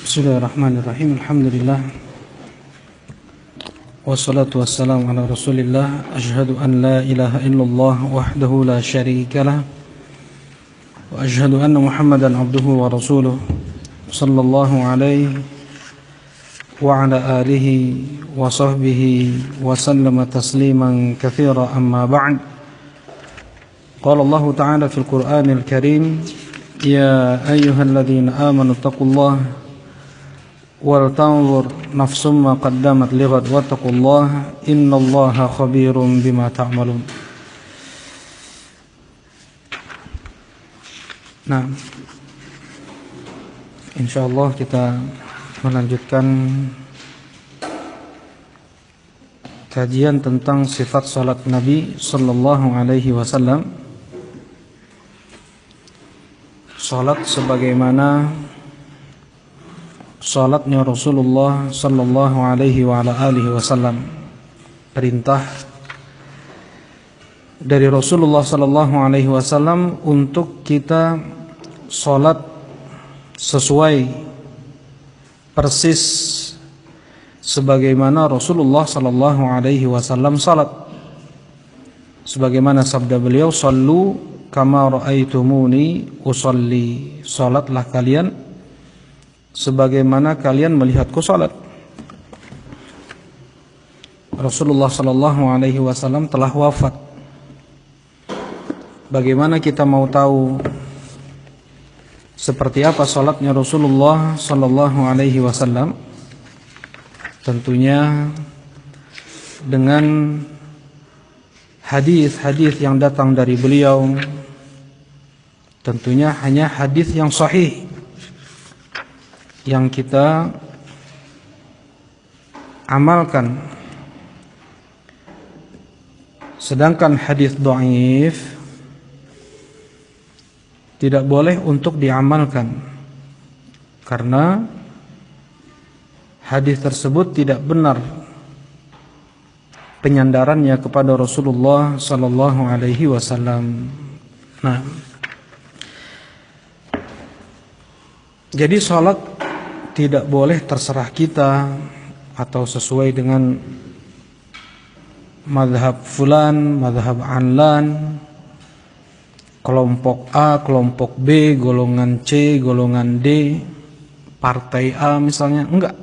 Bismillahirrahmanirrahim. Alhamdulillah. Wassalatu wassalamu ala Rasulillah. Asyhadu an la ilaha illallah wahdahu la syarika lah. Wa asyhadu anna Muhammadan abduhu wa rasuluh. Sallallahu alaihi wa ala alihi wa sahbihi wa sallama tasliman katsira amma ba'd. Qala Allah Ta'ala fil Qur'anil Karim, ya ayyuhalladzina amanu taqullaha wal tanzur nafsum ma qaddamat lighad wattaqullaha innallaha khabirum bima ta'malun. Nah, insyaallah kita melanjutkan kajian tentang sifat salat Nabi sallallahu alaihi wasallam. Salat sebagaimana salatnya Rasulullah sallallahu alaihi wa ala alihi wasallam. Perintah dari Rasulullah sallallahu alaihi wasallam untuk kita salat sesuai persis sebagaimana Rasulullah sallallahu alaihi wasallam salat. Sebagaimana sabda beliau, "Shallu kama ra'aitumuni usalli." Salatlah kalian sebagaimana kalian melihatku salat. Rasulullah sallallahu alaihi wasallam telah wafat. Bagaimana kita mau tahu seperti apa salatnya Rasulullah sallallahu alaihi wasallam? Tentunya dengan hadis-hadis yang datang dari beliau. Tentunya hanya hadis yang sahih yang kita amalkan. Sedangkan hadis dhaif tidak boleh untuk diamalkan, karena hadis tersebut tidak benar penyandarannya kepada Rasulullah sallallahu alaihi wasallam. Nah, jadi salat tidak boleh terserah kita atau sesuai dengan mazhab fulan, mazhab anlan, kelompok A, kelompok B, golongan C, golongan D, partai A misalnya, enggak.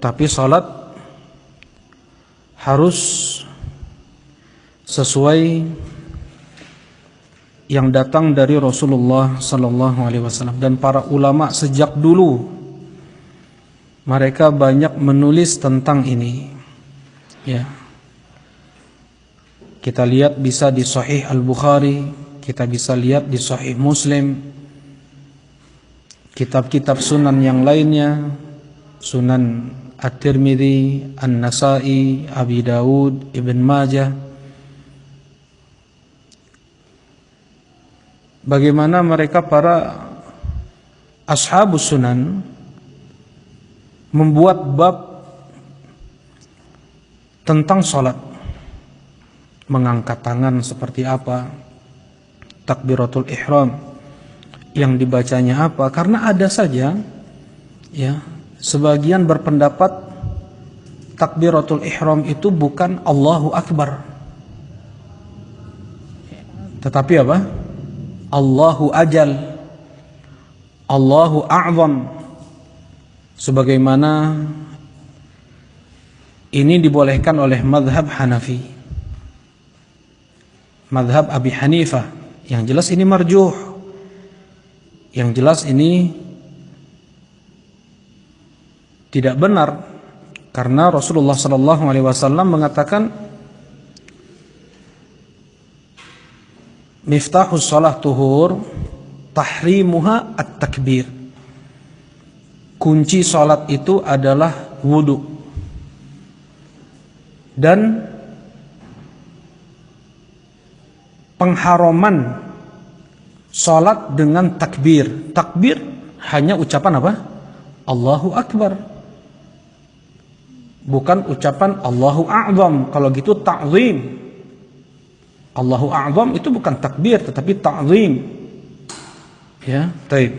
Tapi salat harus sesuai yang datang dari Rasulullah sallallahu alaihi wasallam. Dan para ulama sejak dulu mereka banyak menulis tentang ini. Ya. Kita lihat bisa di Sahih Al-Bukhari, kita bisa lihat di Sahih Muslim, kitab-kitab sunan yang lainnya, Sunan At-Tirmidzi, An-Nasa'i, Abi Dawud, Ibn Majah. Bagaimana mereka para ashabus sunan membuat bab tentang salat, mengangkat tangan seperti apa, takbiratul ihram yang dibacanya apa. Karena ada saja ya sebagian berpendapat takbiratul ihram itu bukan Allahu Akbar, tetapi apa? Allahu Ajal, Allahu A'zam. Sebagaimana ini dibolehkan oleh mazhab Hanafi, mazhab Abi Hanifah. Yang jelas ini marjuh, yang jelas ini tidak benar, karena Rasulullah sallallahu alaihi wasallam mengatakan miftahus shalah tuhur, tahrimuha at-takbir. Kunci salat itu adalah wudu. Dan pengharaman salat dengan takbir. Takbir hanya ucapan apa? Allahu Akbar. Bukan ucapan Allahu A'zam. Kalau gitu ta'zim. Allahu A'zam itu bukan takbir tetapi ta'zim. Ya, baik.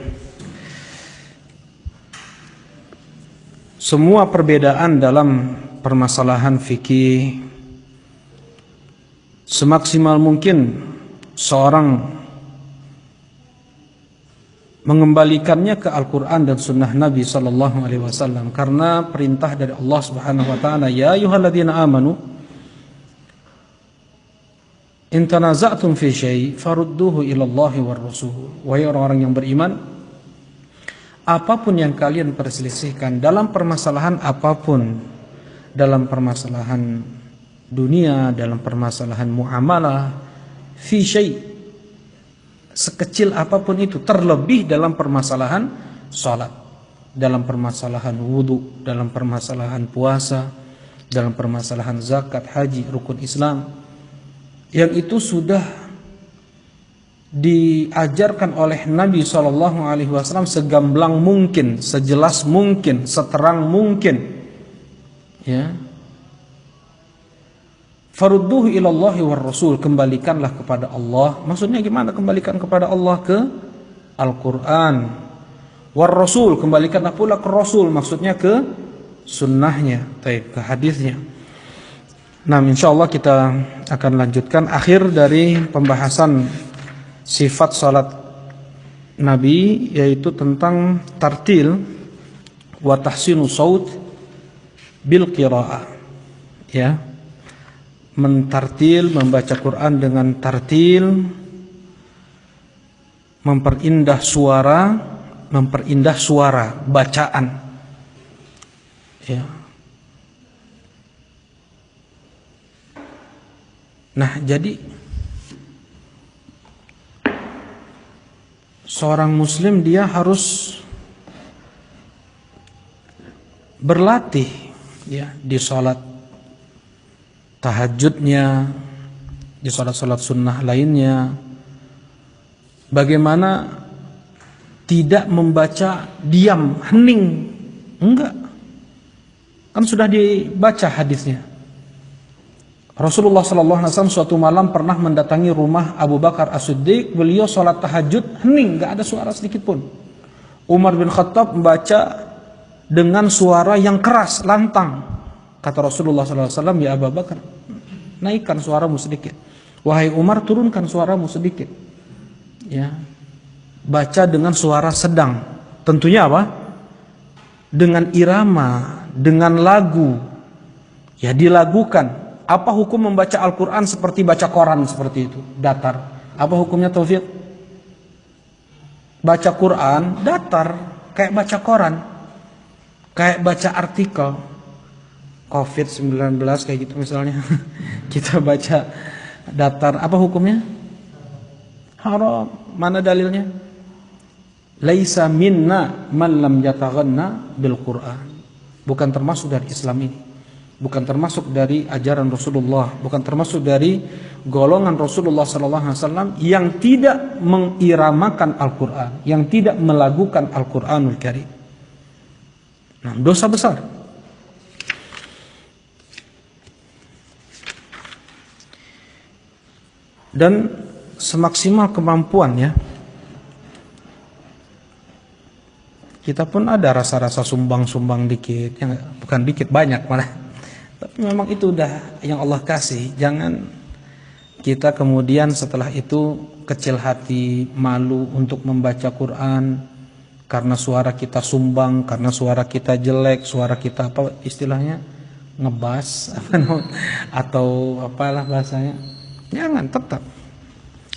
semua perbedaan dalam permasalahan fikih semaksimal mungkin seorang mengembalikannya ke Al-Quran dan Sunnah Nabi Sallallahu Alaihi Wasallam, karena perintah dari Allah Subhanahu Wa Taala, ya ayyuhalladzina amanu in tanaza'tum fi syai' farudduhu ila Allahi war Rasul. Wahai orang-orang yang beriman, apapun yang kalian perselisihkan dalam permasalahan apapun, dalam permasalahan dunia, dalam permasalahan muamalah, fi syai', sekecil apapun itu, terlebih dalam permasalahan salat, dalam permasalahan wudu, dalam permasalahan puasa, dalam permasalahan zakat, haji, rukun Islam, yang itu sudah diajarkan oleh Nabi SAW segamblang mungkin, sejelas mungkin, seterang mungkin, ya. Farudduhu ilallahi war Rasul, kembalikanlah kepada Allah. Maksudnya gimana kembalikan kepada Allah? Ke Al-Quran. War Rasul, kembalikanlah pula ke Rasul, maksudnya ke sunnahnya, ke hadisnya. Nah, insyaallah kita akan lanjutkan akhir dari pembahasan sifat salat Nabi, yaitu tentang tartil wa tahsinu saut bil qiraah, ya, mentartil, membaca Quran dengan tartil, memperindah suara bacaan, ya. Nah, jadi seorang muslim dia harus berlatih, ya, di salat tahajudnya, di salat-salat sunnah lainnya, bagaimana tidak membaca diam, hening. Enggak, kan sudah dibaca hadisnya. Rasulullah SAW suatu malam pernah mendatangi rumah Abu Bakar As-Siddiq. Beliau sholat tahajud hening, gak ada suara sedikit pun. Umar bin Khattab membaca dengan suara yang keras, lantang. Kata Rasulullah SAW, ya Abu Bakar, naikkan suaramu sedikit. Wahai Umar, turunkan suaramu sedikit. Ya, baca dengan suara sedang. Tentunya apa? Dengan irama, dengan lagu. Ya, dilagukan. Apa hukum membaca Al-Quran seperti baca koran seperti itu, datar? Apa hukumnya, Taufik? Baca Quran datar, kayak baca koran, kayak baca artikel COVID-19 kayak gitu misalnya. Kita baca datar, apa hukumnya? Haram. Mana dalilnya? Laisa minna man lam yataghanna bil Quran. Bukan termasuk dari Islam ini. Bukan termasuk dari ajaran Rasulullah, bukan termasuk dari golongan Rasulullah SAW yang tidak mengiramakan Al-Quran, yang tidak melagukan Al-Quranul Karim. Nah, dosa besar. Dan semaksimal kemampuan, ya, kita pun ada rasa-rasa sumbang-sumbang dikit, yang bukan dikit, banyak malah. Tapi memang itu udah yang Allah kasih. Jangan kita kemudian setelah itu kecil hati, malu untuk membaca Quran karena suara kita sumbang, karena suara kita jelek, suara kita apa istilahnya, ngebas atau apalah bahasanya. Jangan, tetap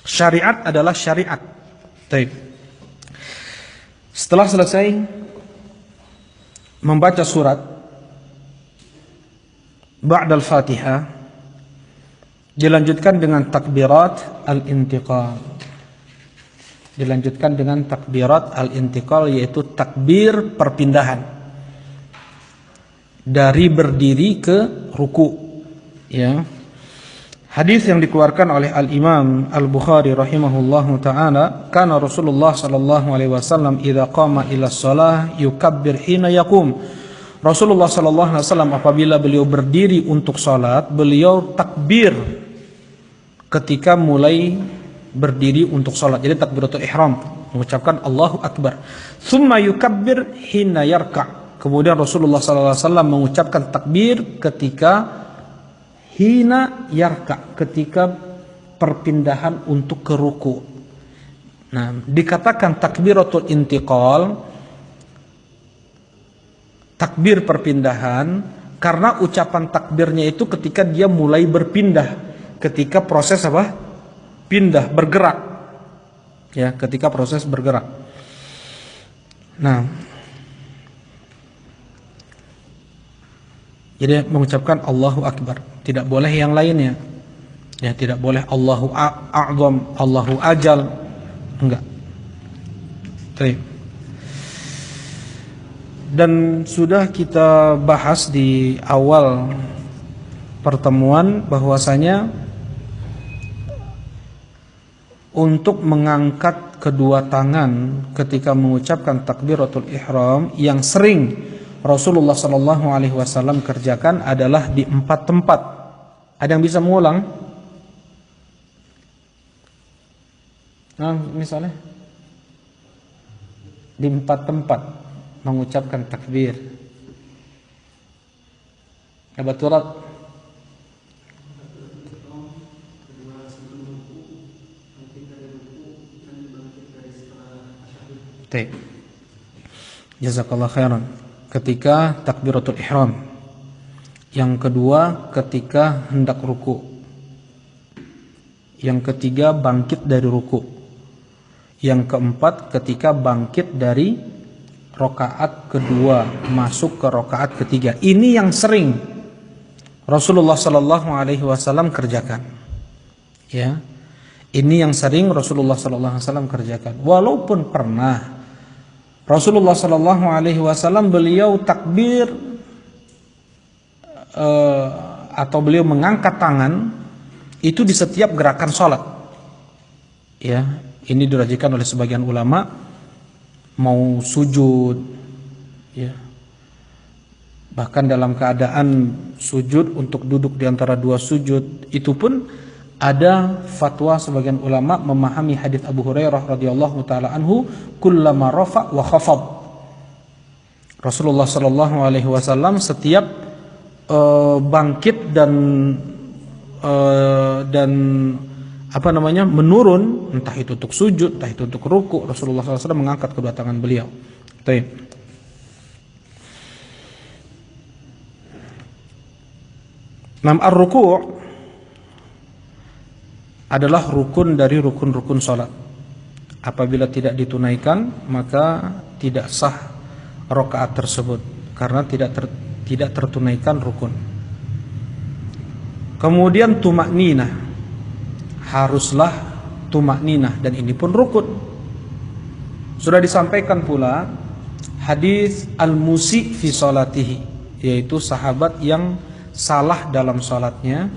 syariat adalah syariat. Baik. Setelah selesai membaca surat ba'dal Fatihah, dilanjutkan dengan takbirat al-intiqal. Dilanjutkan dengan takbirat al-intiqal, yaitu takbir perpindahan dari berdiri ke ruku, ya. Hadis yang dikeluarkan oleh Al-Imam Al-Bukhari rahimahullahu taala, kana Rasulullah sallallahu alaihi wasallam idza qama ila shalah yukabbir hina yaqum. Rasulullah sallallahu alaihi wasallam apabila beliau berdiri untuk salat, beliau takbir ketika mulai berdiri untuk salat. Jadi takbiratul ihram, mengucapkan Allahu Akbar. Tsumma yukabbir hina yarka'. Kemudian Rasulullah SAW mengucapkan takbir ketika hina yarka, ketika perpindahan untuk ke ruku. Nah, dikatakan takbiratul intiqal, takbir perpindahan, karena ucapan takbirnya itu ketika dia mulai berpindah, ketika proses apa? Pindah, bergerak. Ya, ketika proses bergerak. Nah, jadi mengucapkan Allahu Akbar, tidak boleh yang lainnya. Ya, tidak boleh Allahu A'zam, Allahu Ajal, enggak. Baik. Dan sudah kita bahas di awal pertemuan bahwasanya untuk mengangkat kedua tangan ketika mengucapkan takbiratul ihram yang sering Rasulullah SAW kerjakan adalah di 4 tempat. Ada yang bisa mengulang? Nah, misalnya di 4 tempat mengucapkan takbir. Abaturat. Baik. Jazakallah khairan. Ketika takbiratul ihram. Yang kedua ketika hendak ruku. Yang ketiga bangkit dari ruku. Yang keempat ketika bangkit dari rakaat kedua masuk ke rakaat ketiga. Ini yang sering Rasulullah SAW kerjakan. Ya, ini yang sering Rasulullah SAW kerjakan. Walaupun pernah Rasulullah SAW beliau takbir atau beliau mengangkat tangan itu di setiap gerakan sholat. Ya, ini dirajikan oleh sebagian ulama. Mau sujud, ya, bahkan dalam keadaan sujud untuk duduk di antara dua sujud, itu pun ada fatwa sebagian ulama memahami hadis Abu Hurairah radhiyallahu taala anhu, kullama rafa wa khafad. Rasulullah SAW setiap bangkit dan menurun, entah itu untuk sujud, entah itu untuk ruku, Rasulullah SAW mengangkat kedua tangan beliau. Baik. Ar-ruku' adalah rukun dari rukun-rukun salat. Apabila tidak ditunaikan, maka tidak sah rakaat tersebut karena tidak tertunaikan rukun. Kemudian tumakninah, haruslah tumakninah, dan ini pun rukun. Sudah disampaikan pula hadis al-musi fi salatihi, yaitu sahabat yang salah dalam salatnya.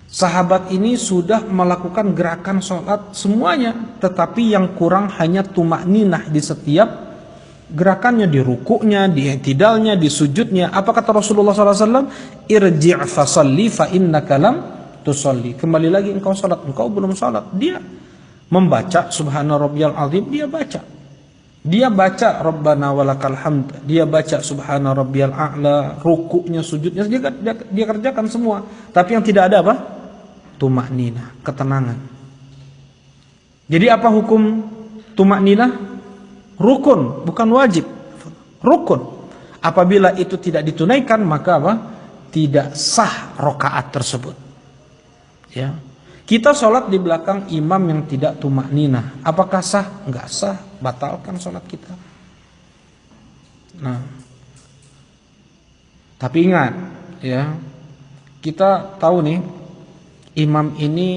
Sahabat ini sudah melakukan gerakan salat semuanya, tetapi yang kurang hanya tumakninah di setiap gerakannya, di rukuknya, di i'tidalnya, di sujudnya. Apa kata Rasulullah SAW? Irji' fasalli fa innaka lam tusalli. Kembali lagi engkau salat, engkau belum salat. Dia membaca subhana rabbiyal azim, dia baca. Dia baca rabbana walakal hamd, dia baca subhana rabbiyal a'la, rukuknya, sujudnya dia kerjakan semua. Tapi yang tidak ada apa? Tumakninah, ketenangan. Jadi apa hukum tumakninah? Rukun, bukan wajib. Rukun. Apabila itu tidak ditunaikan, maka apa? Tidak sah rakaat tersebut. Ya. Kita sholat di belakang imam yang tidak tumakninah, apakah sah? Enggak sah, batalkan sholat kita. Nah, tapi ingat, ya, kita tahu nih, imam ini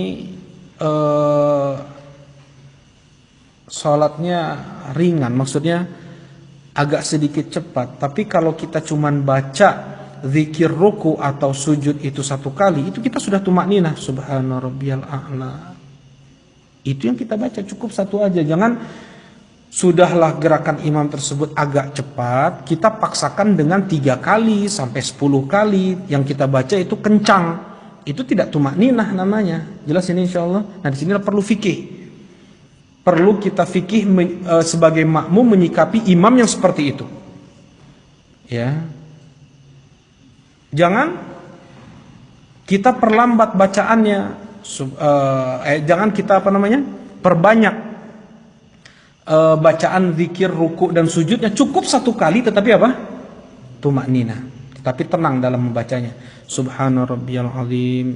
sholatnya ringan, maksudnya agak sedikit cepat. Tapi kalau kita cuman baca zikir ruku atau sujud itu satu kali, itu kita sudah tumakninah, subhana rabbiyal a'la. Itu yang kita baca, cukup satu aja. Jangan sudahlah gerakan imam tersebut agak cepat, kita paksakan dengan 3 kali sampai 10 kali. Yang kita baca itu kencang, itu tidak tumakninah namanya. Jelas ini insyaallah. Nah, di sini perlu fikih. Perlu kita fikih sebagai makmum menyikapi imam yang seperti itu. Ya. Jangan kita perlambat bacaannya, jangan kita perbanyak bacaan zikir, ruku dan sujudnya. Cukup satu kali, tetapi tumakninah, tetapi tenang dalam membacanya. Subhana rabbiyal azim.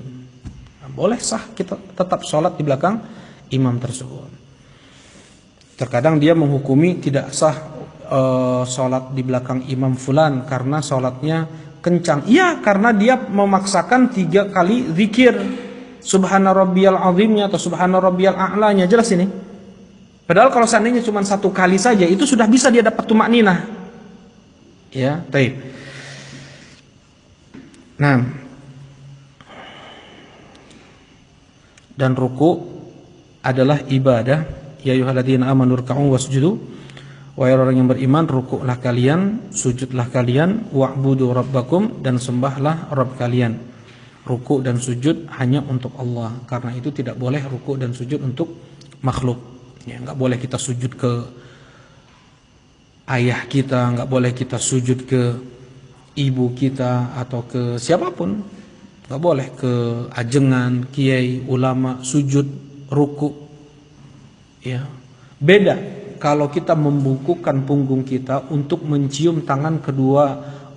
Boleh sah kita tetap sholat di belakang imam tersebut. Terkadang dia menghukumi tidak sah sholat di belakang imam fulan karena sholatnya kencang. Iya, karena dia memaksakan 3 kali zikir subhana rabbiyal azimnya atau subhana rabbiyal a'lanya. Jelas ini. Padahal kalau seandainya cuma 1 kali saja, itu sudah bisa dia dapat tumakninah. Ya, baik. Nah, dan ruku adalah ibadah. Ya ayyuhalladzina amanu ruk'u wasjudu. Wahai orang yang beriman, rukuklah kalian, sujudlah kalian, wa'budu rabbakum, dan sembahlah Rabb kalian. Rukuk dan sujud hanya untuk Allah. Karena itu tidak boleh rukuk dan sujud untuk makhluk. Ya, enggak boleh kita sujud ke ayah kita, enggak boleh kita sujud ke ibu kita atau ke siapapun. Enggak boleh ke ajengan, kiai, ulama, sujud, rukuk. Ya. Beda kalau kita membungkukkan punggung kita untuk mencium tangan kedua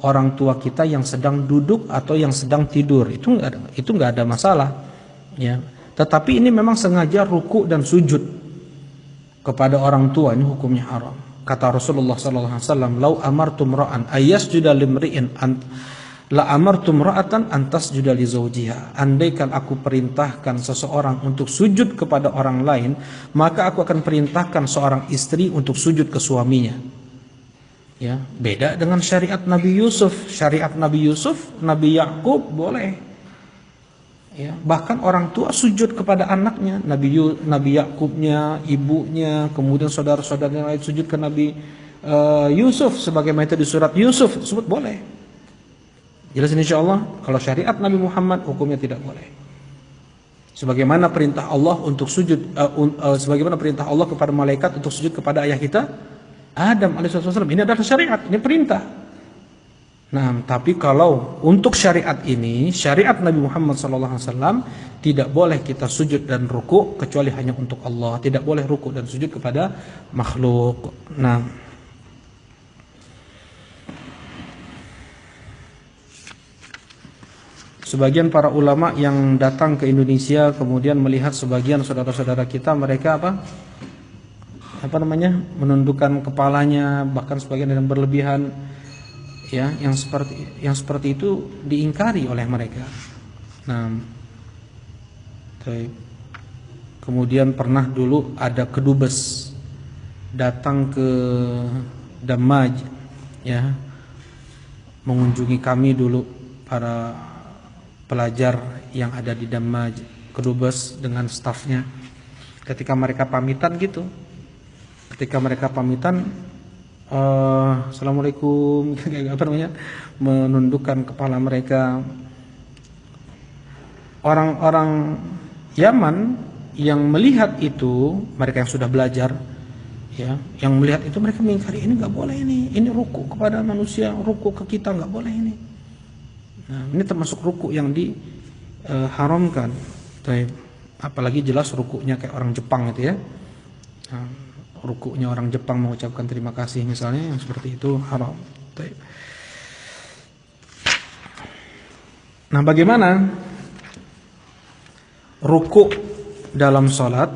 orang tua kita yang sedang duduk atau yang sedang tidur, itu nggak ada masalah, ya. Tetapi ini memang sengaja ruku dan sujud kepada orang tua, ini hukumnya haram. Kata Rasulullah SAW, "Lau amartum ra'an ayasjuda limri'in la amartum ra'atan antas juda li zawjiha." Andaikan aku perintahkan seseorang untuk sujud kepada orang lain, maka aku akan perintahkan seorang istri untuk sujud ke suaminya. Ya, beda dengan syariat Nabi Yusuf. Syariat Nabi Yusuf, Nabi Yakub boleh. Ya, bahkan orang tua sujud kepada anaknya, Nabi Yakubnya, ibunya, kemudian saudara-saudara yang lain sujud ke Nabi Yusuf sebagaimana itu di surat Yusuf tersebut boleh. Jelas insyaallah. Kalau syariat Nabi Muhammad hukumnya tidak boleh. Sebagaimana perintah Allah untuk sujud, sebagaimana perintah Allah kepada malaikat untuk sujud kepada ayah kita Adam alaihissalam. Ini adalah syariat, ini perintah. Nah, tapi kalau untuk syariat ini, syariat Nabi Muhammad SAW, tidak boleh kita sujud dan ruku kecuali hanya untuk Allah. Tidak boleh ruku dan sujud kepada makhluk. Nah, sebagian para ulama yang datang ke Indonesia kemudian melihat sebagian saudara-saudara kita, mereka menundukkan kepalanya, bahkan sebagian yang berlebihan, ya, yang seperti itu diingkari oleh mereka. Nah, kemudian pernah dulu ada kedubes datang ke Damaj, ya, mengunjungi kami dulu, para pelajar yang ada di Damaj, kedubes dengan stafnya. Ketika mereka pamitan gitu, assalamualaikum, menundukkan kepala mereka. Orang-orang Yaman yang melihat itu, mereka yang sudah belajar, ya, yang melihat itu, mereka mengingkari, ini nggak boleh, ini ruku kepada manusia, ruku ke kita nggak boleh ini. Nah, ini termasuk ruku yang diharamkan. Apalagi jelas rukunya kayak orang Jepang itu, ya. Nah, rukunya orang Jepang mengucapkan terima kasih misalnya, yang seperti itu haram. Nah, bagaimana ruku dalam salat?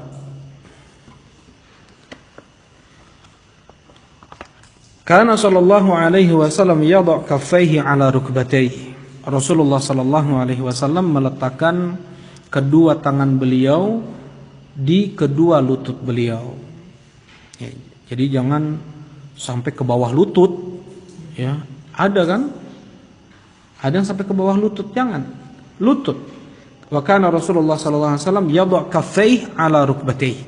Kana sallallahu alaihi wasallam yadha kaffaihi ala rukbatayhi. Rasulullah sallallahu alaihi wasallam meletakkan kedua tangan beliau di kedua lutut beliau. Ya, jadi jangan sampai ke bawah lutut, ya. Ada kan? Ada yang sampai ke bawah lutut, jangan. Lutut. Wa kana Rasulullah sallallahu alaihi wasallam yadha kaffaihi ala rukbatayhi.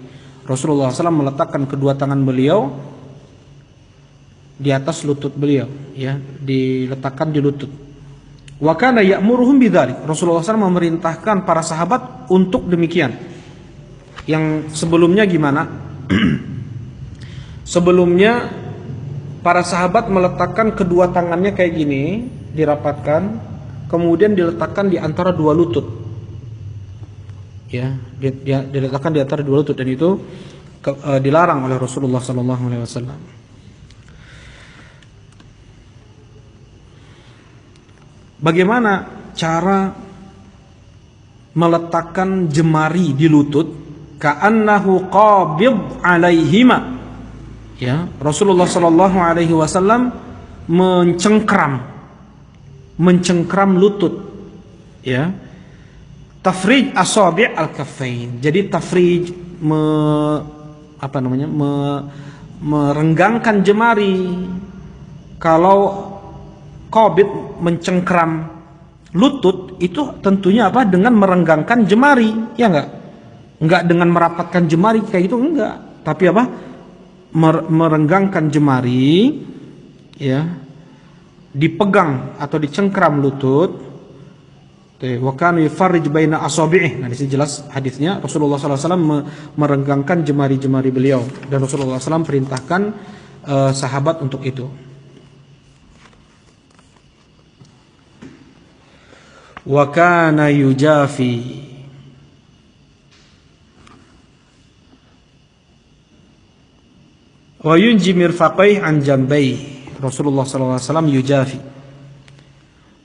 Rasulullah SAW meletakkan kedua tangan beliau di atas lutut beliau, ya, diletakkan di lutut. Wa kana ya'muruhum bidzalik. Rasulullah SAW memerintahkan para sahabat untuk demikian. Yang sebelumnya gimana? Sebelumnya para sahabat meletakkan kedua tangannya kayak gini, dirapatkan, kemudian diletakkan di antara dua lutut. Ya, diletakkan di antara dua lutut, dan itu dilarang oleh Rasulullah SAW. Bagaimana cara meletakkan jemari di lutut? Ka'annahu qabid alaihima. Ya, Rasulullah SAW mencengkram lutut. Ya, tafrij asabi' al-kaffain. Jadi tafrij merenggangkan jemari. Kalau qabid mencengkram lutut itu tentunya apa? Dengan merenggangkan jemari, ya enggak dengan merapatkan jemari kayak gitu, enggak. Tapi apa? Merenggangkan jemari, ya, dipegang atau dicengkram lutut. Wa kana yufarrij baina asabi'ih. Nah, di sini jelas hadisnya Rasulullah SAW merenggangkan jemari-jemari beliau, dan Rasulullah SAW perintahkan sahabat untuk itu. Wa kana yujafi. Wa yunji mirfaqai an jambai. Rasulullah SAW yujafi.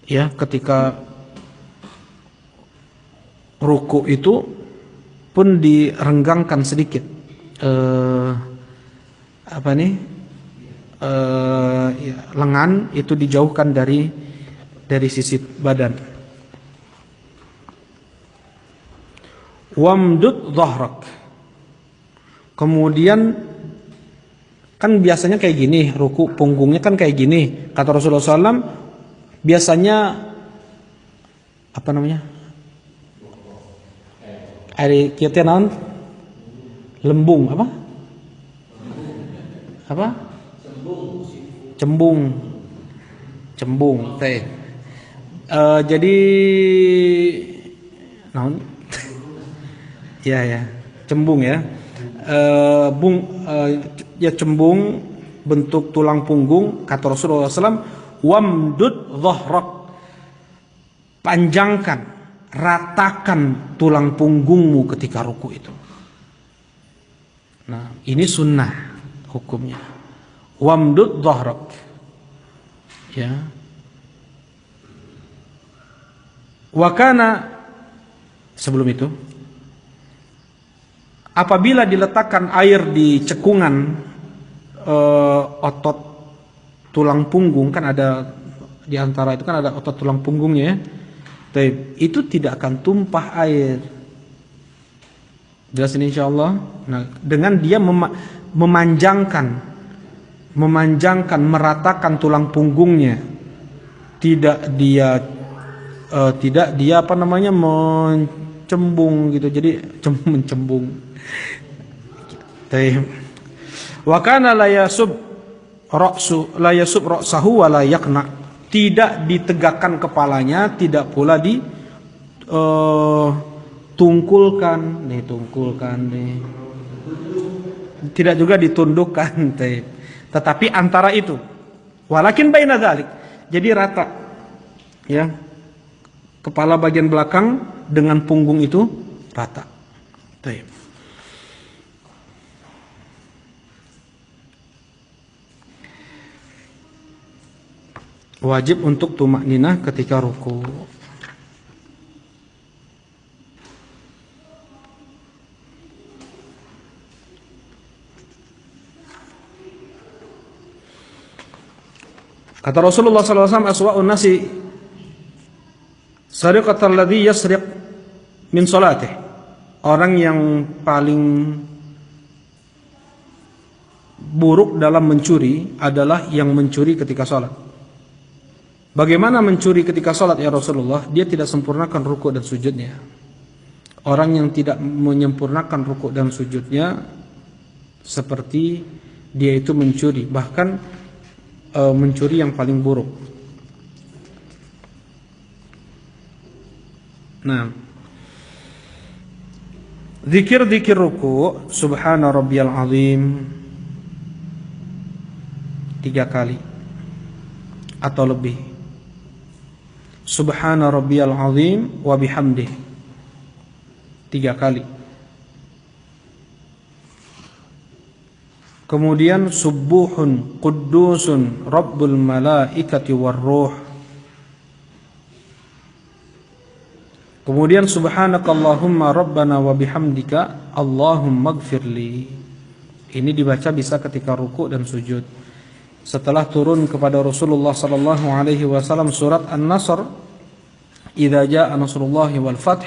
Ya, ketika ruku itu pun direnggangkan sedikit ya, lengan itu dijauhkan dari sisi badan. Wamdud dhahrak. Kemudian kan biasanya kayak gini, ruku punggungnya kan kayak gini. Kata Rasulullah SAW, biasanya hari kita naon lembung cembung teh. Jadi naon ya cembung ya. Ya cembung bentuk tulang punggung. Kata Rasulullah SAW, wamdud dhahrak, panjangkan, ratakan tulang punggungmu ketika ruku itu. Nah, ini sunnah hukumnya. Wamdud dhahrak. Ya. Wa kana, sebelum itu, apabila diletakkan air di cekungan otot tulang punggung, kan ada di antara itu kan ada otot tulang punggungnya ya. Itu tidak akan tumpah air. Jelas ini insyaallah. Nah, dengan dia memanjangkan, meratakan tulang punggungnya, tidak dia mencembung gitu. Jadi mencembung. Wa kana la yasub ra'sahu wa la yaqna. Tidak ditegakkan kepalanya, tidak pula tungkulkan nih. Tidak juga ditundukkan, tetapi antara itu. Walakin baina dzalik. Jadi rata. Ya. Kepala bagian belakang dengan punggung itu rata. Wajib untuk tumakninah ketika ruku. Kata Rasulullah SAW, aswa'un nasi sariqatal ladzi yasriq min salatih. Orang yang paling buruk dalam mencuri adalah yang mencuri ketika salat. Bagaimana mencuri ketika salat ya Rasulullah? Dia tidak sempurnakan ruku dan sujudnya. Orang yang tidak menyempurnakan ruku dan sujudnya seperti dia itu mencuri, bahkan mencuri yang paling buruk. Nah, zikir ruku, subhana rabbiyal azim, 3 kali atau lebih. Subhana rabbiyal azim wa bihamdih 3 kali. Kemudian subuhun quddusun rabbul malaikati warruh. Kemudian subhanakallahumma rabbana wa bihamdika Allahumma ighfirli. Ini dibaca bisa ketika ruku dan sujud. Setelah turun kepada Rasulullah sallallahu alaihi wasallam surat An-Nasr, idza jaa nasrullahi wal fath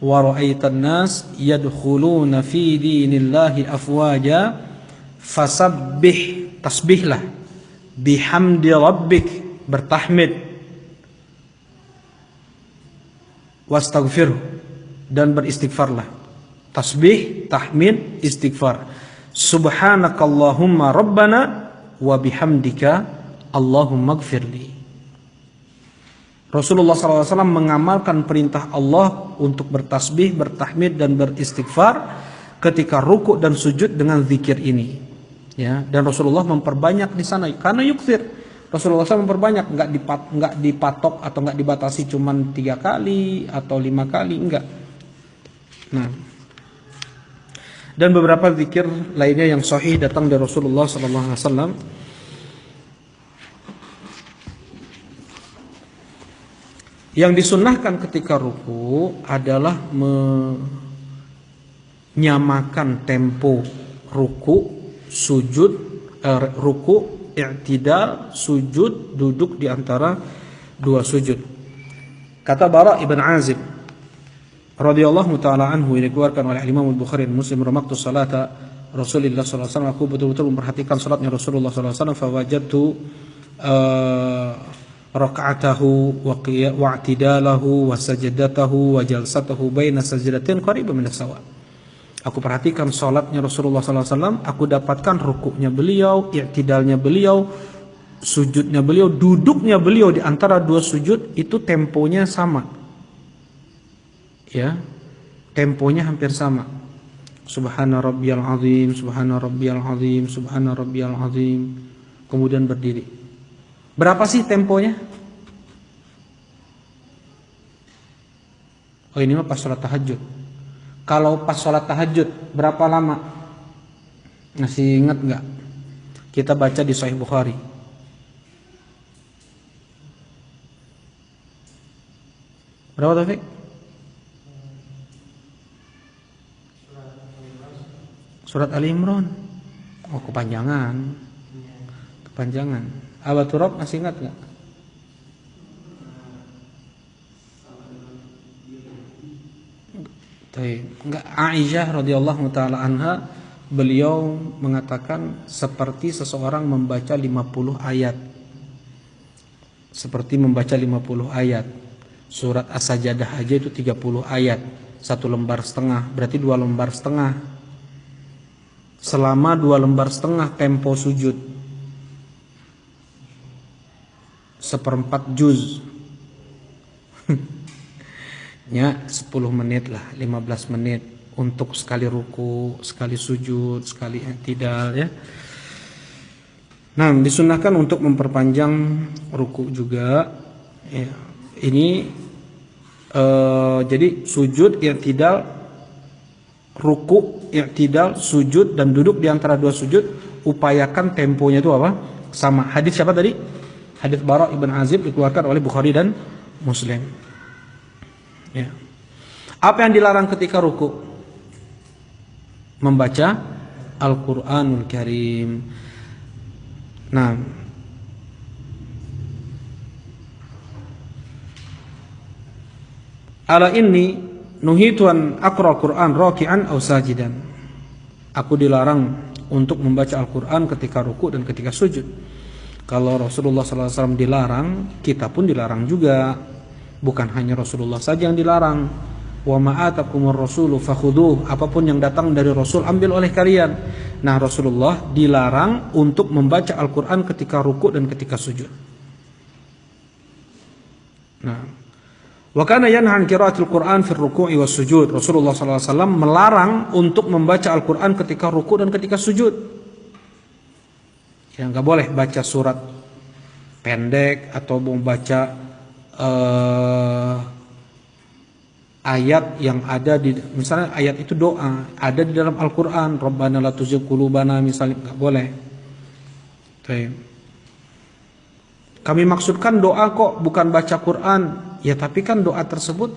wa ra'aitan nas yadkhuluna fi dinillahi afwaja fasabbih, tasbihlah, bihamdi rabbik, bertahmid, wastaghfirhu, dan beristighfarlah. Tasbih, tahmid, istighfar. Subhanakallahumma rabbana wa bihamdika Allahumma ighfirli. Rasulullah SAW mengamalkan perintah Allah untuk bertasbih, bertahmid, dan beristighfar ketika ruku dan sujud dengan zikir ini. Ya, dan Rasulullah memperbanyak di sana karena yukthir. Rasulullah SAW memperbanyak, enggak dipatok atau enggak dibatasi cuman 3 kali atau 5 kali, enggak. Nah, dan beberapa zikir lainnya yang sahih datang dari Rasulullah SAW. Yang disunnahkan ketika ruku adalah menyamakan tempo ruku, sujud, ruku, i'tidal, sujud, duduk di antara 2 sujud. Kata Bara ibn Azib radhiyallahu taala anhu, yang dikeluarkan oleh Imam Al-Bukhari dan Muslim, ramaktu salata Rasulullah sallallahu alaihi wasallam, aku betul-betul memperhatikan salatnya Rasulullah sallallahu alaihi wasallam, fawajadtu raka'atahu wa i'tidalahu wa sajadatahu wa jalsatahu baina sajdatain qariban min as-sawa. Aku perhatikan salatnya Rasulullah sallallahu alaihi wasallam, aku dapatkan rukuknya beliau, i'tidalnya beliau, sujudnya beliau, duduknya beliau di antara 2 sujud itu temponya sama. Ya, temponya hampir sama. Subhana rabbiyal azim, subhana rabbiyal azim, subhana rabbiyal azim. Kemudian berdiri. Berapa sih temponya? Oh, ini mah pas salat tahajud. Kalau pas sholat tahajud berapa lama? Masih ingat nggak? Kita baca di Sahih Bukhari. Berapa, Taufik? Surat Ali Imran. Oh, kepanjangan. Aba Turab masih ingat nggak? Enggak. Aisyah radhiyallahu taala anha, beliau mengatakan seperti seseorang membaca 50 ayat. Seperti membaca 50 ayat. Surat As-Sajdah aja itu 30 ayat. 1 lembar setengah, berarti 2 lembar setengah. Selama 2 lembar setengah tempo sujud. 1/4 juz. Ya, 10 menit lah, 15 menit untuk sekali ruku, sekali sujud, sekali i'tidal, ya. Nah, disunnahkan untuk memperpanjang ruku juga. Ya. Ini jadi sujud, i'tidal, ruku, i'tidal, sujud, dan duduk di antara 2 sujud, upayakan temponya itu apa? Sama. Hadis siapa tadi? Hadis Bara ibn Azib, dikeluarkan oleh Bukhari dan Muslim. Ya. Apa yang dilarang ketika ruku? Membaca Al-Qur'anul Karim. Nah, ala inni nuhitu an aqra Qur'an raki'an aw sajidan. Aku dilarang untuk membaca Al-Qur'an ketika ruku dan ketika sujud. Kalau Rasulullah SAW dilarang, kita pun dilarang juga. Bukan hanya Rasulullah saja yang dilarang. Wa ma'atakumur rasulu fakhudhuh. Apapun yang datang dari Rasul, ambil oleh kalian. Nah, Rasulullah dilarang untuk membaca Al-Quran ketika ruku dan ketika sujud. Nah, wa kana yanha an qira'atil Qur'an fi ruku'i was sujud. Rasulullah SAW melarang untuk membaca Al-Quran ketika ruku dan ketika sujud. Ya, nggak boleh baca surat pendek atau membaca ayat yang ada di, misalnya ayat itu doa ada di dalam Al-Quran, Rabbana la tuzigh qulubana misalnya, nggak boleh. Kami maksudkan doa kok, bukan baca Quran. Ya tapi kan doa tersebut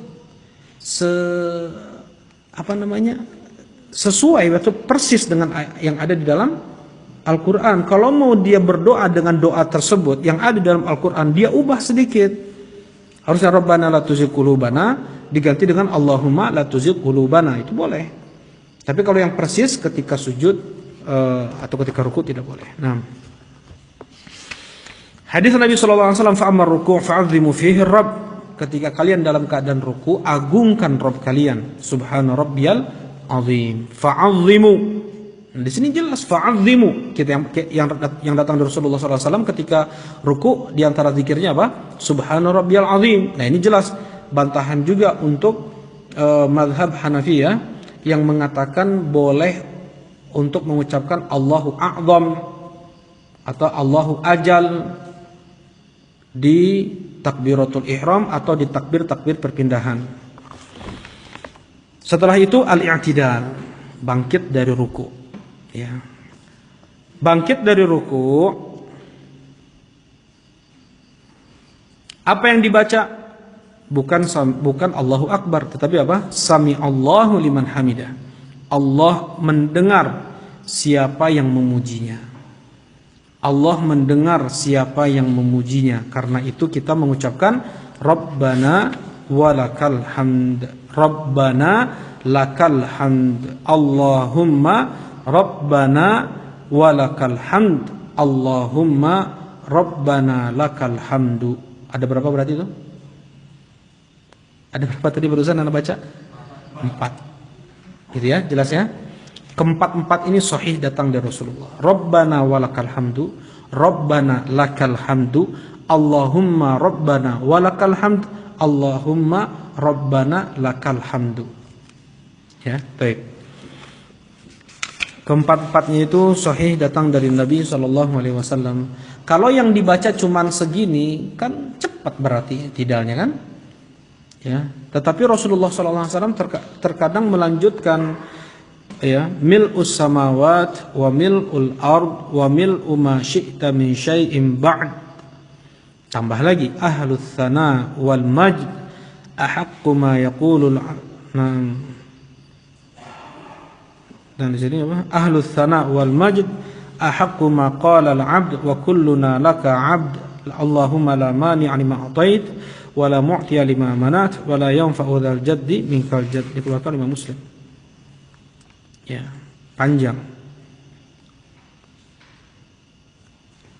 sesuai atau persis dengan yang ada di dalam Al-Quran. Kalau mau dia berdoa dengan doa tersebut yang ada di dalam Al-Quran, dia ubah sedikit. Harusnya Rabbana la tuzigh qulubana diganti dengan Allahumma la tuzigh qulubana, itu boleh. Tapi kalau yang persis ketika sujud atau ketika ruku tidak boleh. Nah, hadis Nabi SAW, fa'amar ruku' fa'azimu fihi rabb. Ketika kalian dalam keadaan ruku, agungkan Rabb kalian. Subhana rabbiyal azim. Fa'azimu. Di sini jelas fa'azimu. Kita yang datang dari Rasulullah SAW ketika ruku, di antara zikirnya apa? Subhana rabbiyal azim. Nah ini jelas bantahan juga untuk mazhab Hanafiyah yang mengatakan boleh untuk mengucapkan Allahu a'zam atau Allahu ajal di takbiratul ihram atau di takbir-takbir perpindahan. Setelah itu al-i'tidal, bangkit dari ruku. Ya. Bangkit dari ruku, apa yang dibaca? Bukan Allahu Akbar, tetapi apa? Sami Allahu liman hamidah. Allah mendengar siapa yang memujinya. Allah mendengar siapa yang memujinya. Karena itu kita mengucapkan Rabbana walakal hamd. Rabbana lakal hamd. Allahumma Rabbana walakal hamd. Allahumma Rabbana lakal hamdu. Ada berapa berarti itu? Ada berapa tadi barusan Anda baca? 4. Gitu ya, jelas ya? Keempat-empat ini sahih datang dari Rasulullah. Rabbana walakal hamdu, Rabbana lakal hamdu, Allahumma Rabbana walakal hamd, Allahumma Rabbana lakal hamdu. Ya, baik. Keempat-empatnya itu sahih datang dari Nabi SAW. Kalau yang dibaca cuman segini, kan cepat berarti tidalnya kan? Ya. Tetapi Rasulullah SAW terkadang melanjutkan, ya, mil'us samawat wa mil'ul ard wa mil'u ma syi'ta min syai'in ba'd. Tambah lagi ahlus tsana wal majd ahaqqu ma yaqulul. Dan di sini apa? Ahlus tsana wal majd ahaqqu ma qala al 'abd wa kulluna laka 'abd. Allahumma la mani'a lima a'tait wa la mu'tiya lima manat wa la yanfa'u dzal jaddi minkal jadd. Dikeluarkan Imam Muslim. Ya, panjang.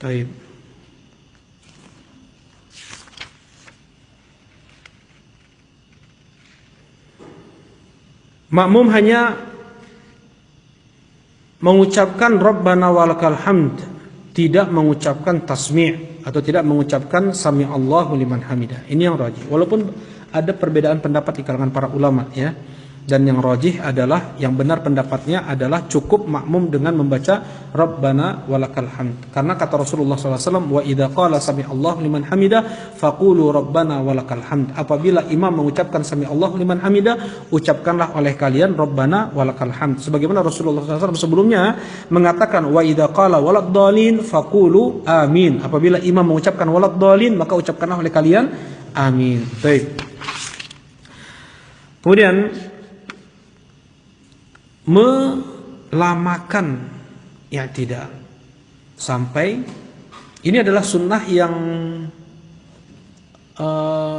Baik. Makmum hanya mengucapkan Rabbana walakal hamd, tidak mengucapkan tasmi' atau tidak mengucapkan sami Allahu liman hamidah. Ini yang rajih. Walaupun ada perbedaan pendapat di kalangan para ulama, ya. Dan yang rajih adalah, yang benar pendapatnya adalah cukup makmum dengan membaca Rabbana walakal hamd. Karena kata Rasulullah SAW, wa idza qala sami Allahu liman hamidah faqulu Rabbana walakal hamd. Apabila imam mengucapkan sami Allahu liman hamidah, ucapkanlah oleh kalian Rabbana walakal hamd. Sebagaimana Rasulullah SAW sebelumnya mengatakan, wa idza qala waladdallin faqulu amin. Apabila imam mengucapkan waladdallin, maka ucapkanlah oleh kalian amin. Baik. Kemudian melamakan i'tidal sampai, ini adalah sunnah yang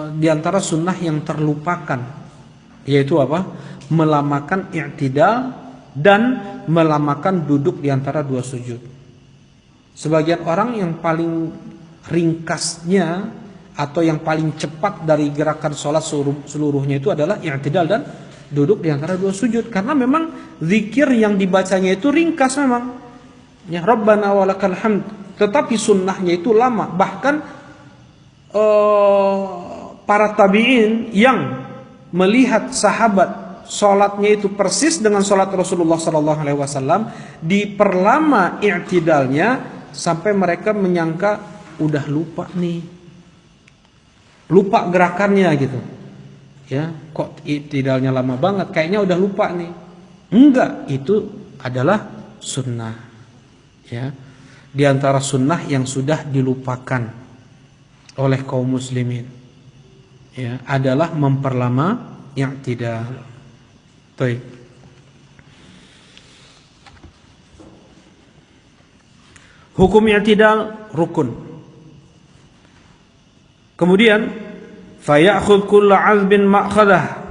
diantara sunnah yang terlupakan, yaitu apa? Melamakan i'tidal dan melamakan duduk diantara dua sujud. Sebagian orang yang paling ringkasnya atau yang paling cepat dari gerakan sholat seluruhnya itu adalah i'tidal dan duduk di antara dua sujud, karena memang zikir yang dibacanya itu ringkas memang. Ya, Rabbana walakal hamd, tetapi sunnahnya itu lama. Bahkan para tabi'in yang melihat sahabat sholatnya itu persis dengan sholat Rasulullah SAW, diperlama i'tidalnya sampai mereka menyangka udah lupa nih, lupa gerakannya gitu. Ya, kok i'tidalnya lama banget, kayaknya udah lupa nih. Enggak, itu adalah sunnah. Ya, di antara sunnah yang sudah dilupakan oleh kaum muslimin, ya, adalah memperlama i'tidal. Baik. Hukum i'tidal rukun. Kemudian fayakhudh kullu 'azbin ma'khadah,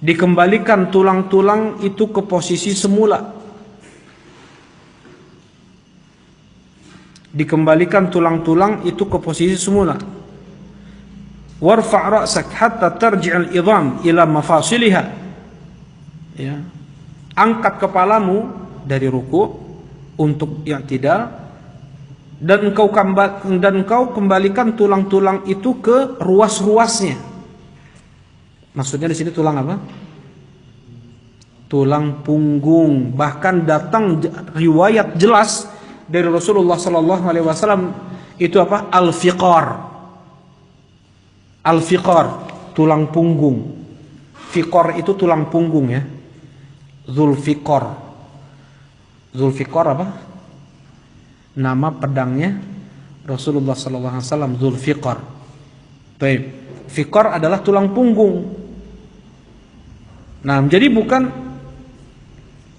dikembalikan tulang-tulang itu ke posisi semula. Dikembalikan tulang-tulang itu ke posisi semula. Warfa' ra'sak hatta tarji'al idham ila mafasiliha. Ya. Angkat kepalamu dari ruku untuk i'tidal, dan engkau kembalikan tulang-tulang itu ke ruas-ruasnya. Maksudnya di sini tulang apa? Tulang punggung. Bahkan datang riwayat jelas dari Rasulullah sallallahu alaihi wasallam itu apa? Al-fiqar. Al-fiqar, tulang punggung. Fiqar itu tulang punggung ya. Zulfiqar. Zulfiqar apa? Nama pedangnya Rasulullah sallallahu alaihi wasallam, Zulfiqar. Baik. Fiqar adalah tulang punggung. Nah, jadi bukan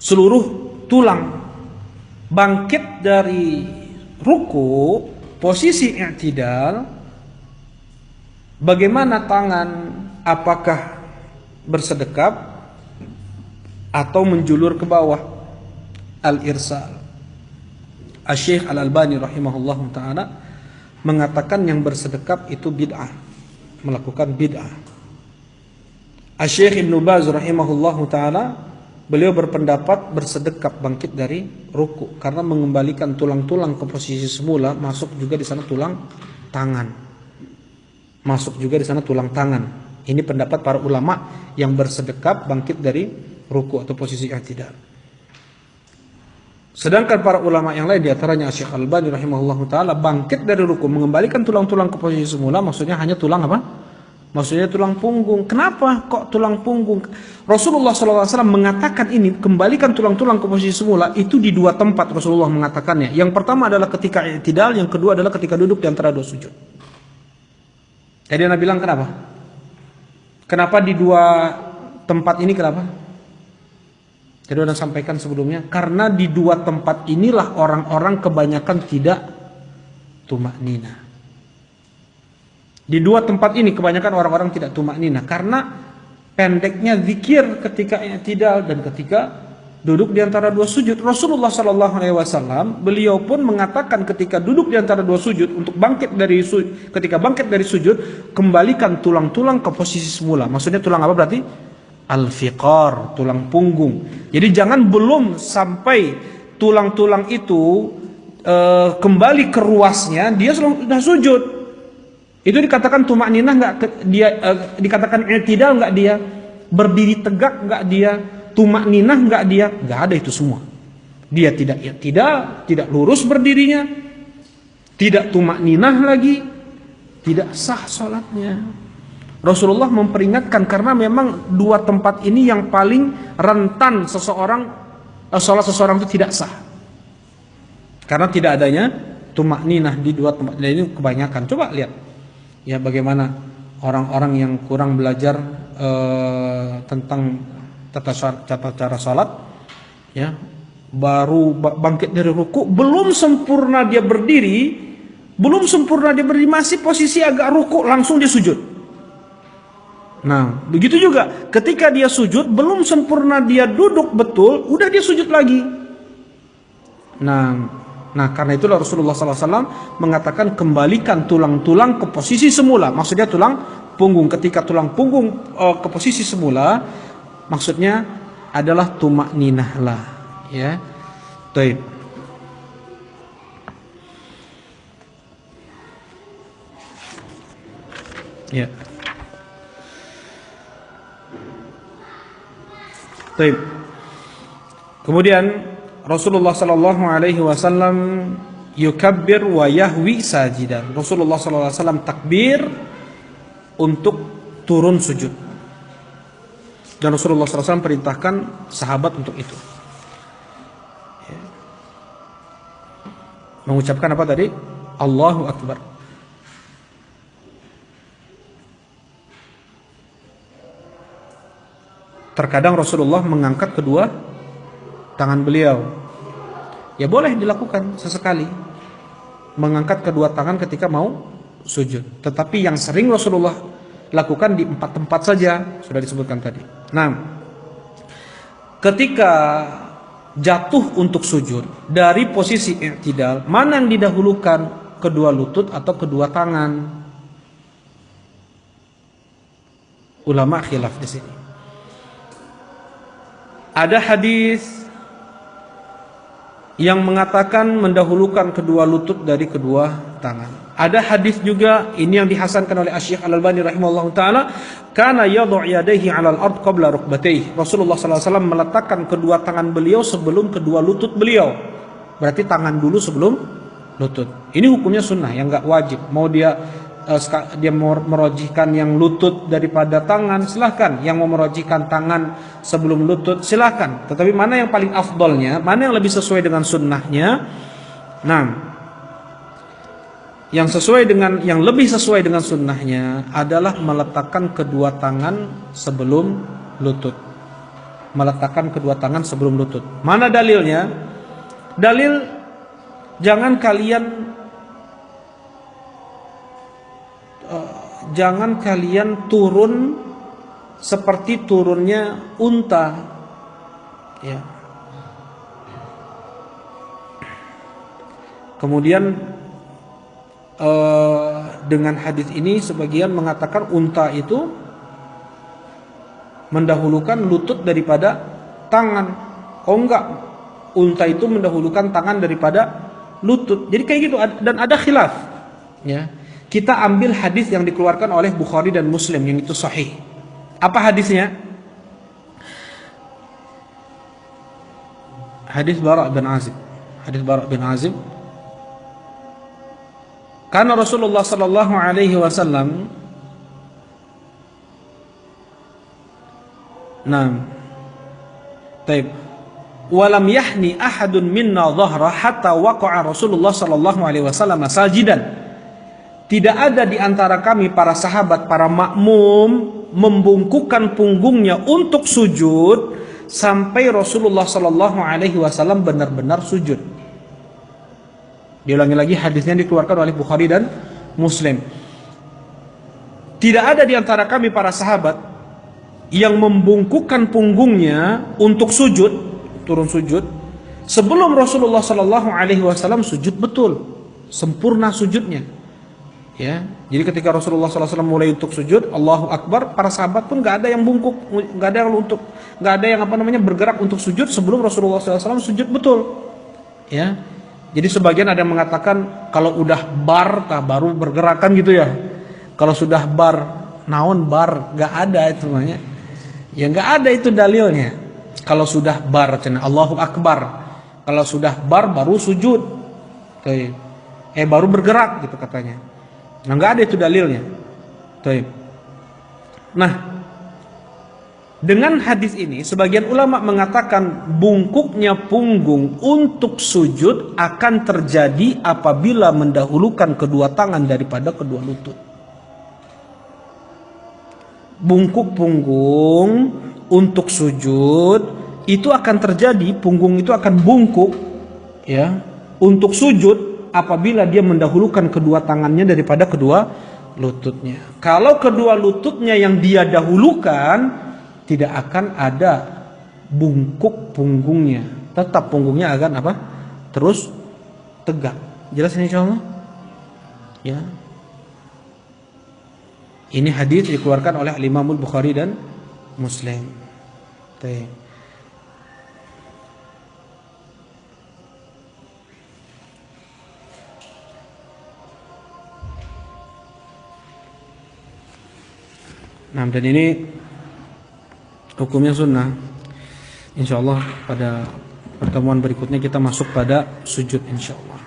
seluruh tulang. Bangkit dari ruku, posisi i'tidal, bagaimana tangan, apakah bersedekap atau menjulur ke bawah? Al-irsal. Asy-Syaikh Al-Albani rahimahullahu taala mengatakan yang bersedekap itu bid'ah, melakukan bid'ah. Asy-Syaikh Ibnu Baz rahimahullahu taala, beliau berpendapat bersedekap bangkit dari ruku karena mengembalikan tulang-tulang ke posisi semula, masuk juga di sana tulang tangan. Masuk juga di sana tulang tangan. Ini pendapat para ulama yang bersedekap bangkit dari ruku atau posisi i'tidal. Sedangkan para ulama yang lain, di antaranya Syekh Al-Albani rahimahullahu taala, bangkit dari ruku mengembalikan tulang-tulang ke posisi semula, maksudnya hanya tulang apa? Maksudnya tulang punggung. Kenapa kok tulang punggung? Rasulullah SAW mengatakan ini, kembalikan tulang-tulang ke posisi semula, itu di dua tempat Rasulullah mengatakannya. Yang pertama adalah ketika i'tidal, yang kedua adalah ketika duduk di antara dua sujud. Jadi Nabi bilang kenapa? Kenapa di dua tempat ini, kenapa? Jadi Anda sampaikan sebelumnya, karena di dua tempat inilah orang-orang kebanyakan tidak tumakninah. Di dua tempat ini kebanyakan orang-orang tidak tumakninah karena pendeknya zikir ketika i'tidal dan ketika duduk di antara dua sujud. Rasulullah sallallahu alaihi wasallam beliau pun mengatakan ketika duduk di antara dua sujud, untuk bangkit dari ketika bangkit dari sujud, kembalikan tulang-tulang ke posisi semula. Maksudnya tulang apa berarti? Al-fiqar, tulang punggung. Jadi jangan belum sampai tulang-tulang itu kembali ke ruasnya, dia sudah sujud. Itu dikatakan tumakninah enggak dia, dikatakan i'tidal enggak dia, berdiri tegak enggak dia, tumakninah enggak dia? Enggak ada itu semua. Dia tidak i'tidal, tidak lurus berdirinya, tidak tumakninah lagi, tidak sah salatnya. Rasulullah memperingatkan karena memang dua tempat ini yang paling rentan seseorang salat seseorang itu tidak sah. Karena tidak adanya tumakninah di dua tempat ini kebanyakan. Coba lihat ya bagaimana orang-orang yang kurang belajar tentang tata cara salat, ya, baru bangkit dari ruku, belum sempurna dia berdiri, masih posisi agak ruku, langsung dia sujud. Nah, begitu juga ketika dia sujud, belum sempurna dia duduk betul, udah dia sujud lagi. Nah, karena itulah Rasulullah SAW mengatakan kembalikan tulang-tulang ke posisi semula. Maksudnya tulang punggung. Ketika tulang punggung ke posisi semula, maksudnya adalah tumakninah lah, ya. Taib. Ya. Taib. Kemudian Rasulullah sallallahu alaihi wasallam yukabbir wa yahwi sajidan. Rasulullah sallallahu alaihi wasallam takbir untuk turun sujud. Dan Rasulullah sallallahu alaihi wasallam perintahkan sahabat untuk itu. Mengucapkan apa tadi? Allahu Akbar. Terkadang Rasulullah mengangkat kedua tangan beliau. Ya boleh dilakukan sesekali, mengangkat kedua tangan ketika mau sujud. Tetapi yang sering Rasulullah lakukan di 4 tempat saja, sudah disebutkan tadi. Nah, ketika jatuh untuk sujud dari posisi i'tidal, mana yang didahulukan, kedua lutut atau kedua tangan? Ulama khilaf di sini. Ada hadis yang mengatakan mendahulukan kedua lutut dari kedua tangan. Ada hadis juga, ini yang dihasankan oleh Asy-Syaikh Al-Albani rahimahullahu taala, kana yadhu yadayhi 'alal ard qabla rukbatayhi. Rasulullah sallallahu alaihi wasallam meletakkan kedua tangan beliau sebelum kedua lutut beliau. Berarti tangan dulu sebelum lutut. Ini hukumnya sunnah, yang enggak wajib. Mau dia merojihkan yang lutut daripada tangan, silahkan. Yang mau merojihkan tangan sebelum lutut, silahkan. Tetapi mana yang paling afdolnya, mana yang lebih sesuai dengan sunnahnya? Nah, yang lebih sesuai dengan sunnahnya adalah meletakkan kedua tangan sebelum lutut. Meletakkan kedua tangan sebelum lutut. Mana dalilnya? Dalil, jangan kalian turun seperti turunnya unta, ya. Kemudian dengan hadis ini sebagian mengatakan unta itu mendahulukan lutut daripada tangan. Oh enggak, unta itu mendahulukan tangan daripada lutut. Jadi kayak gitu, dan ada khilaf, ya. Kita ambil hadis yang dikeluarkan oleh Bukhari dan Muslim yang itu sahih. Apa hadisnya? Hadis Bara' bin Azib. Hadis Bara' bin Azib. Karena Rasulullah sallallahu alaihi wasallam, nah, taib. Walam yahni ahadun minna dhahra hatta waqa'a Rasulullah sallallahu alaihi wasallam sajidan. Tidak ada di antara kami para sahabat, para makmum membungkukkan punggungnya untuk sujud sampai Rasulullah sallallahu alaihi wasallam benar-benar sujud. Diulangi lagi, hadisnya dikeluarkan oleh Bukhari dan Muslim. Tidak ada di antara kami para sahabat yang membungkukkan punggungnya untuk sujud, turun sujud, sebelum Rasulullah sallallahu alaihi wasallam sujud betul, sempurna sujudnya. Ya, jadi ketika Rasulullah SAW mulai untuk sujud, Allahu Akbar, para sahabat pun nggak ada yang bungkuk, nggak ada yang bergerak untuk sujud sebelum Rasulullah SAW sujud betul. Ya, jadi sebagian ada yang mengatakan kalau udah bar, baru bergerakan gitu ya. Kalau sudah bar, naon bar, nggak ada itu namanya. Ya nggak ada itu dalilnya. Kalau sudah bar, Allahu Akbar. Kalau sudah bar baru sujud, baru bergerak gitu katanya. Nah, nggak ada itu dalilnya. Nah, dengan hadis ini sebagian ulama mengatakan bungkuknya punggung untuk sujud akan terjadi apabila mendahulukan kedua tangan daripada kedua lutut. Bungkuk punggung untuk sujud itu akan terjadi, punggung itu akan bungkuk, ya, untuk sujud apabila dia mendahulukan kedua tangannya daripada kedua lututnya. Kalau kedua lututnya yang dia dahulukan, tidak akan ada bungkuk punggungnya. Tetap punggungnya akan apa? Terus tegak. Jelas ini insyaallah? Ya. Ini hadis dikeluarkan oleh Imam Bukhari dan Muslim. Nah, dan ini hukumnya sunnah. Insyaallah pada pertemuan berikutnya kita masuk pada sujud insyaallah.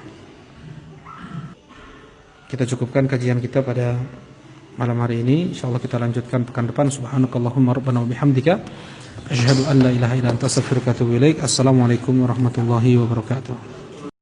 Kita cukupkan kajian kita pada malam hari ini. Insyaallah kita lanjutkan pekan depan. Subhanakallahumma rabbana wa bihamdika asyhadu an la ilaha illa anta astaghfiruka wa atubu ilaik. Assalamualaikum warahmatullahi wabarakatuh.